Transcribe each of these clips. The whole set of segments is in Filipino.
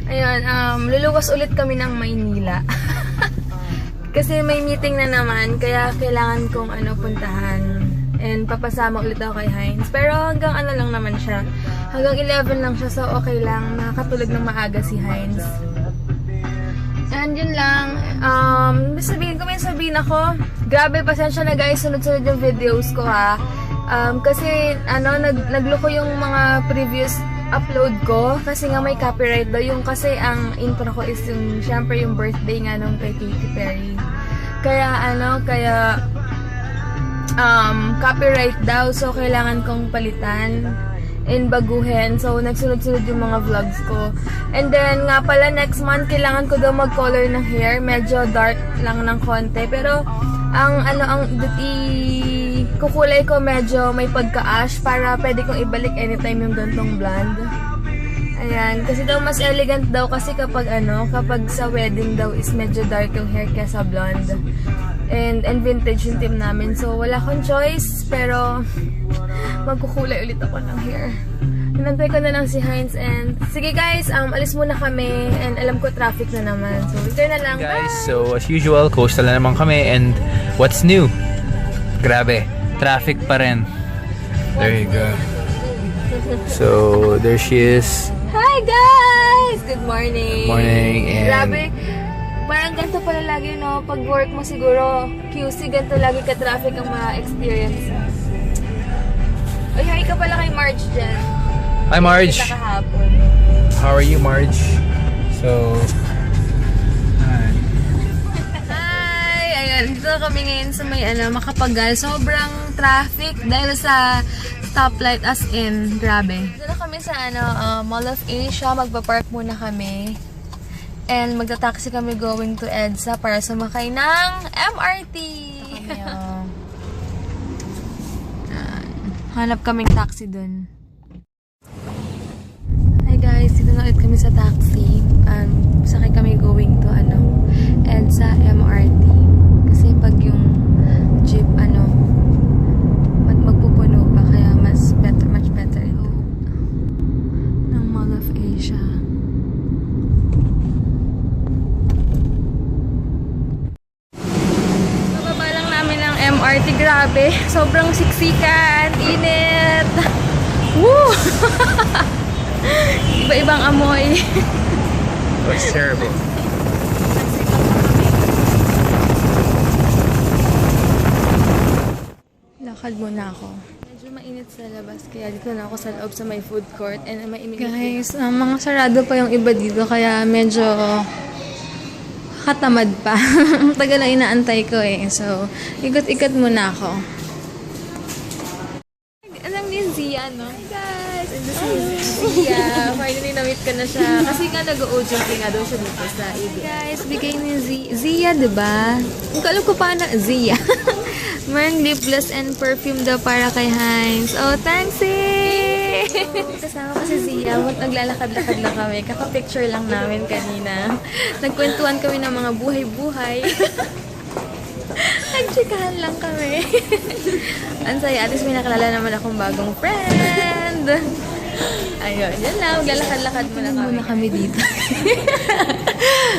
Ayun, luluwas ulit kami ng Maynila. Kasi may meeting na naman, kaya kailangan kong puntahan. And papasama ulit ako kay Heinz. Pero hanggang lang naman siya. Hanggang 11 lang siya, so okay lang. Nakakatulog ng maaga si Heinz. And yun lang. May sabihin ako. Grabe, pasensya na guys, sunod-sunod yung videos ko ha. Kasi nagloko yung mga previous upload ko kasi nga may copyright daw yung kasi ang intro ko is yung syempre yung birthday nga nung kay Katy Perry. Kaya copyright daw, so kailangan kong palitan and baguhin. So nagsunod-sunod yung mga vlogs ko. And then nga pala next month kailangan ko daw mag-color ng hair, medyo dark lang ng konti, pero ang kukulay ko medyo may pagka-ash para pwede kong ibalik anytime yung gantong blonde. Ayan, kasi daw mas elegant daw kasi kapag sa wedding daw is medyo dark yung hair kesa blonde. And vintage yung team namin. So wala akong choice, pero magkukulay ulit ako ng hair. Hinantay ko na lang si Heinz and sige guys, alis muna kami and alam ko traffic na naman. So return na lang. Guys, bye! so as usual, coastal na naman kami and what's new? Grabe, traffic pa rin. There you go. So, there she is. Hi guys! Good morning! Morning and... Grabe, parang ganito pala lagi pag work mo siguro, QC, ganito lagi ka-traffic ang ma-experience. Ay, hi ka pala kay Marge dyan. Hi Marge! Kita kahapon. How are you Marge? So... Hi! Ayun, dito kami ngayon sa may Makapagal. Sobrang traffic dahil sa stoplight as in, grabe. Dito na kami sa Mall of Asia, magpa-park muna kami. And magta-taxi kami going to EDSA para sumakay ng MRT. Hanap kaming taxi dun. Hi guys, dito na ulit kami sa taxi. Sakay kami going to EDSA MRT. Kasi pag yung jeep magpupuno pa, kaya much better ito ng Mall of Asia. Bababa lang namin ng MRT, grabe, sobrang siksikan, init. Woo! Iba-ibang amoy. Oh, it's terrible. Lakad muna ako. Medyo mainit sa labas, kaya dito na ako sa loob sa may food court. And guys, mga sarado pa yung iba dito, kaya medyo katamad pa. Tagal na inaantay ko eh. So, ikot-ikot muna ako. Alam ni Zia, no? Hi guys! And this is Zia. Finally, na-meet ko na siya. Kasi nga nag-o-OJT nga daw siya dito sa ABS. Guys, bigay ni Zia, diba? Hindi ko alam ko paano. Zia. Meron lip gloss and perfume daw para kay Heinz. Oh, thanks eh! Kasama ko si Zia. Naglalakad-lakad lang kami. Kaka-picture lang namin kanina. Nagkwentuhan kami ng mga buhay-buhay. Nagchikahan lang kami. Ang saya. At least may nakalala naman akong bagong friend. Ayun, yan lang. Maglalakad-lakad muna kami dito.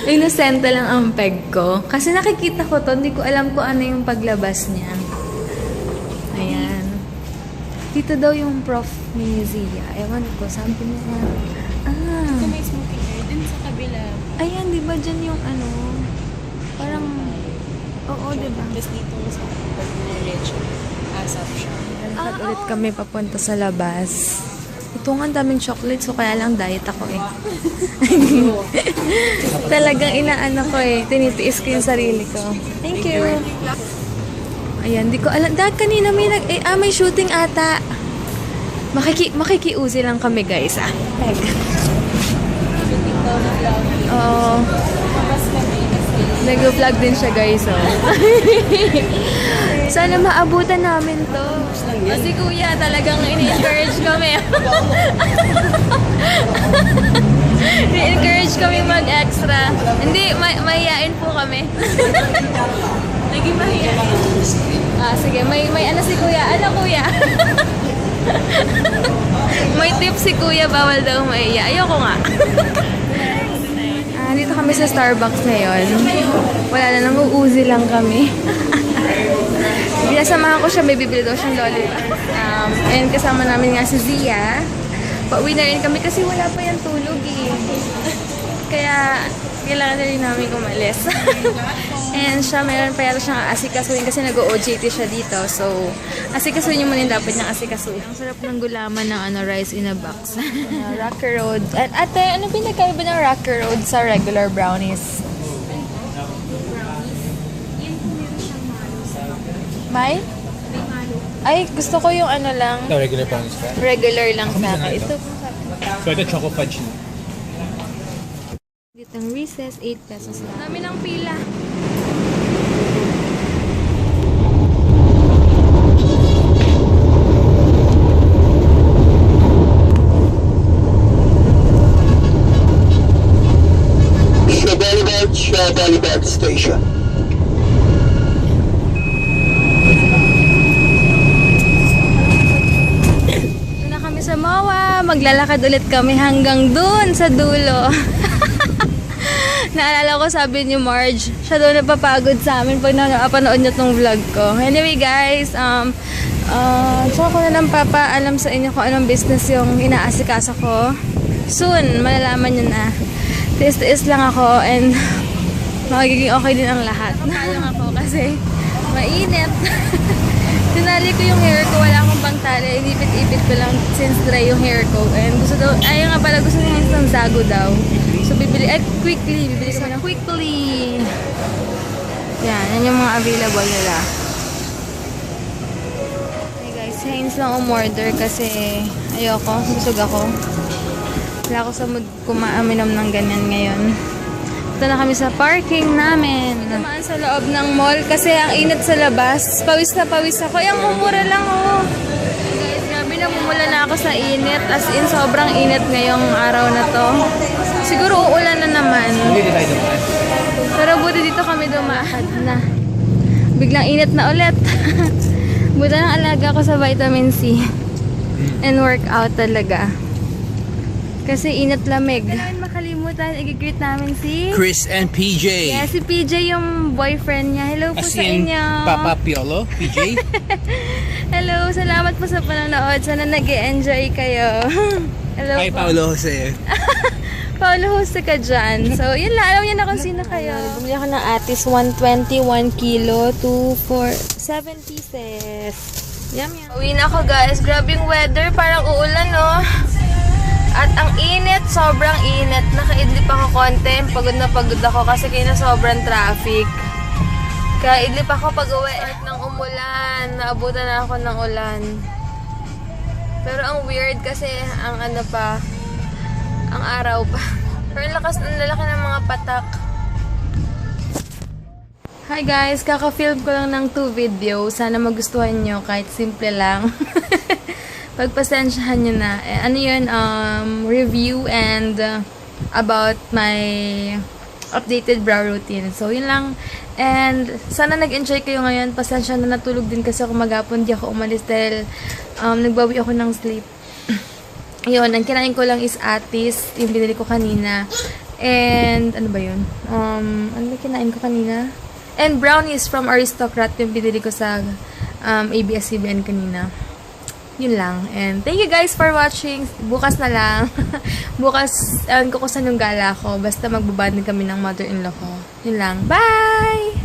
Inosente lang ang peg ko. Kasi nakikita ko to, hindi ko alam kung ano yung paglabas niya. Ayan. Dito daw yung prof ni Zia. Ewan ko, sabi niya. Ito may smoking area din sa kabila. Ayan, di ba dyan yung parang, oo, di ba? Tapos dito sa pag-knowledge, asap siya. Lalakad ulit kami papunta sa labas. Ito nga daming chocolate, so kaya lang diet ako eh. Talagang inaano ko eh. Tinitiis ko yung sarili ko. Thank you. Ayan, di ko alam. Dahil kanina may shooting ata. Makikiuzi lang kami guys ah. Peg. Shooting daw na vlog. Oo. Tapos kami kasi Nag-vlog din siya guys oh. Sana maabutan namin to. Kasi kuya talagang ini-encourage kami. I-encourage kami mag-extra. Hindi, mahihain po kami. naging mahihain. Sige, may ano si kuya. Ano kuya? May tip si kuya, bawal daw maiya. Ayoko nga. kami sa Starbucks ngayon. Wala na, nang-uuzi lang kami. Pinasamahan ko siya, may bibili daw siyang lollipop. And kasama namin nga si Zia. Pauwi na rin kami kasi wala pa yung tulog eh. Kaya kailangan na rin namin umalis. And siya, meron pa yata siyang asikasuhin kasi nag-OJT siya dito. So, asikasuhin niyo muna yung dapat niyang asikasuhin. Ang sarap ng gulaman ng rice in a box. Rocker Road. At ate, ano pinagkaiba ng Rocker Road sa regular brownies? May? Ay, gusto ko yung ano lang. The regular brownies ka? Regular lang sa akin. Ito. So ito choco fudge na. Dito ang recess, 8 pesos lang. Dami ng pila. Shabalibad Station. Ito na kami sa MOA. Maglalakad ulit kami hanggang dun sa dulo. Naalala ko sabi ni Marge, siya daw napapagod sa amin pag napanood niya tong vlog ko. Anyway guys, tsaka ko na lang papaalam sa inyo kung anong business yung inaasikaso ko. Soon, malalaman nyo na. Tiis-tiis lang ako and magiging okay din ang lahat. Nakayang ako kasi mainit. Tinali ko yung hair ko, wala akong pangtali. Inipit-ipit ko lang since dry yung hair ko. And gusto daw, ayaw nga pala, gusto niya ng Zago daw. So bibili ko na quickly. Yan yung mga available nila. Hey guys, Heinz lang umorder kasi ayoko, busog ako. Wala ako sa mood kumaminom ng ganyan ngayon. Ito na kami sa parking namin. Naman sa loob ng mall kasi ang init sa labas. Pawis na pawis ako. Ay, ang mumura lang oh. Guys, grabe na mumula na ako sa init. As in, sobrang init ngayong araw na to. Siguro uulan na naman. Hindi tayo dumaan. Pero buti dito kami dumaad na. Biglang init na ulit. Buti ng alaga ko sa vitamin C. And workout talaga. Kasi init lamig. Kailangan makalimutan, i-greet namin si... Chris and PJ. Yeah, si PJ yung boyfriend niya. Hello po As sa in, inyo. Papa Piolo, PJ. Hello, salamat po sa panonood. Sana nag-enjoy kayo. Hello Hi, po. Paolo Jose. Paulo Jose ka dyan. So, yun lang. Alam niyo na kung sino kayo. Bumili ako ng Atis 121 kilo, 2 for 7 pieces. Yum, yum. Uwi na ako, guys. Grabe yung weather. Parang uulan, no? At ang init, sobrang init. Nakaidlip ako konti. Pagod na pagod ako kasi kaya na sobrang traffic. Kaya idlip ako pag-uwi. At nang umulan, naabutan na ako ng ulan. Pero ang weird kasi ang ano pa, ang araw pa. Pero ang lalaki ng mga patak. Hi guys, kaka-film ko lang ng 2 video. Sana magustuhan nyo kahit simple lang. Pagpasensyahan nyo na. Ano yun, review and about my updated brow routine. So, yun lang. And sana nag-enjoy kayo ngayon. Pasensya na natulog din kasi ako maghapon. Di ako umalis dahil nagbawi ako ng sleep. Yun, ang kinain ko lang is Atis. Yung binili ko kanina. And, ano ba yun? Ano ba kinain ko kanina? And brownies from Aristocrat. Yung binili ko sa ABS-CBN kanina. Yun lang. And thank you guys for watching. Bukas na lang. Bukas, ko kung saan yung gala ko. Basta magbabanding kami ng mother-in-law ko. Yun lang. Bye!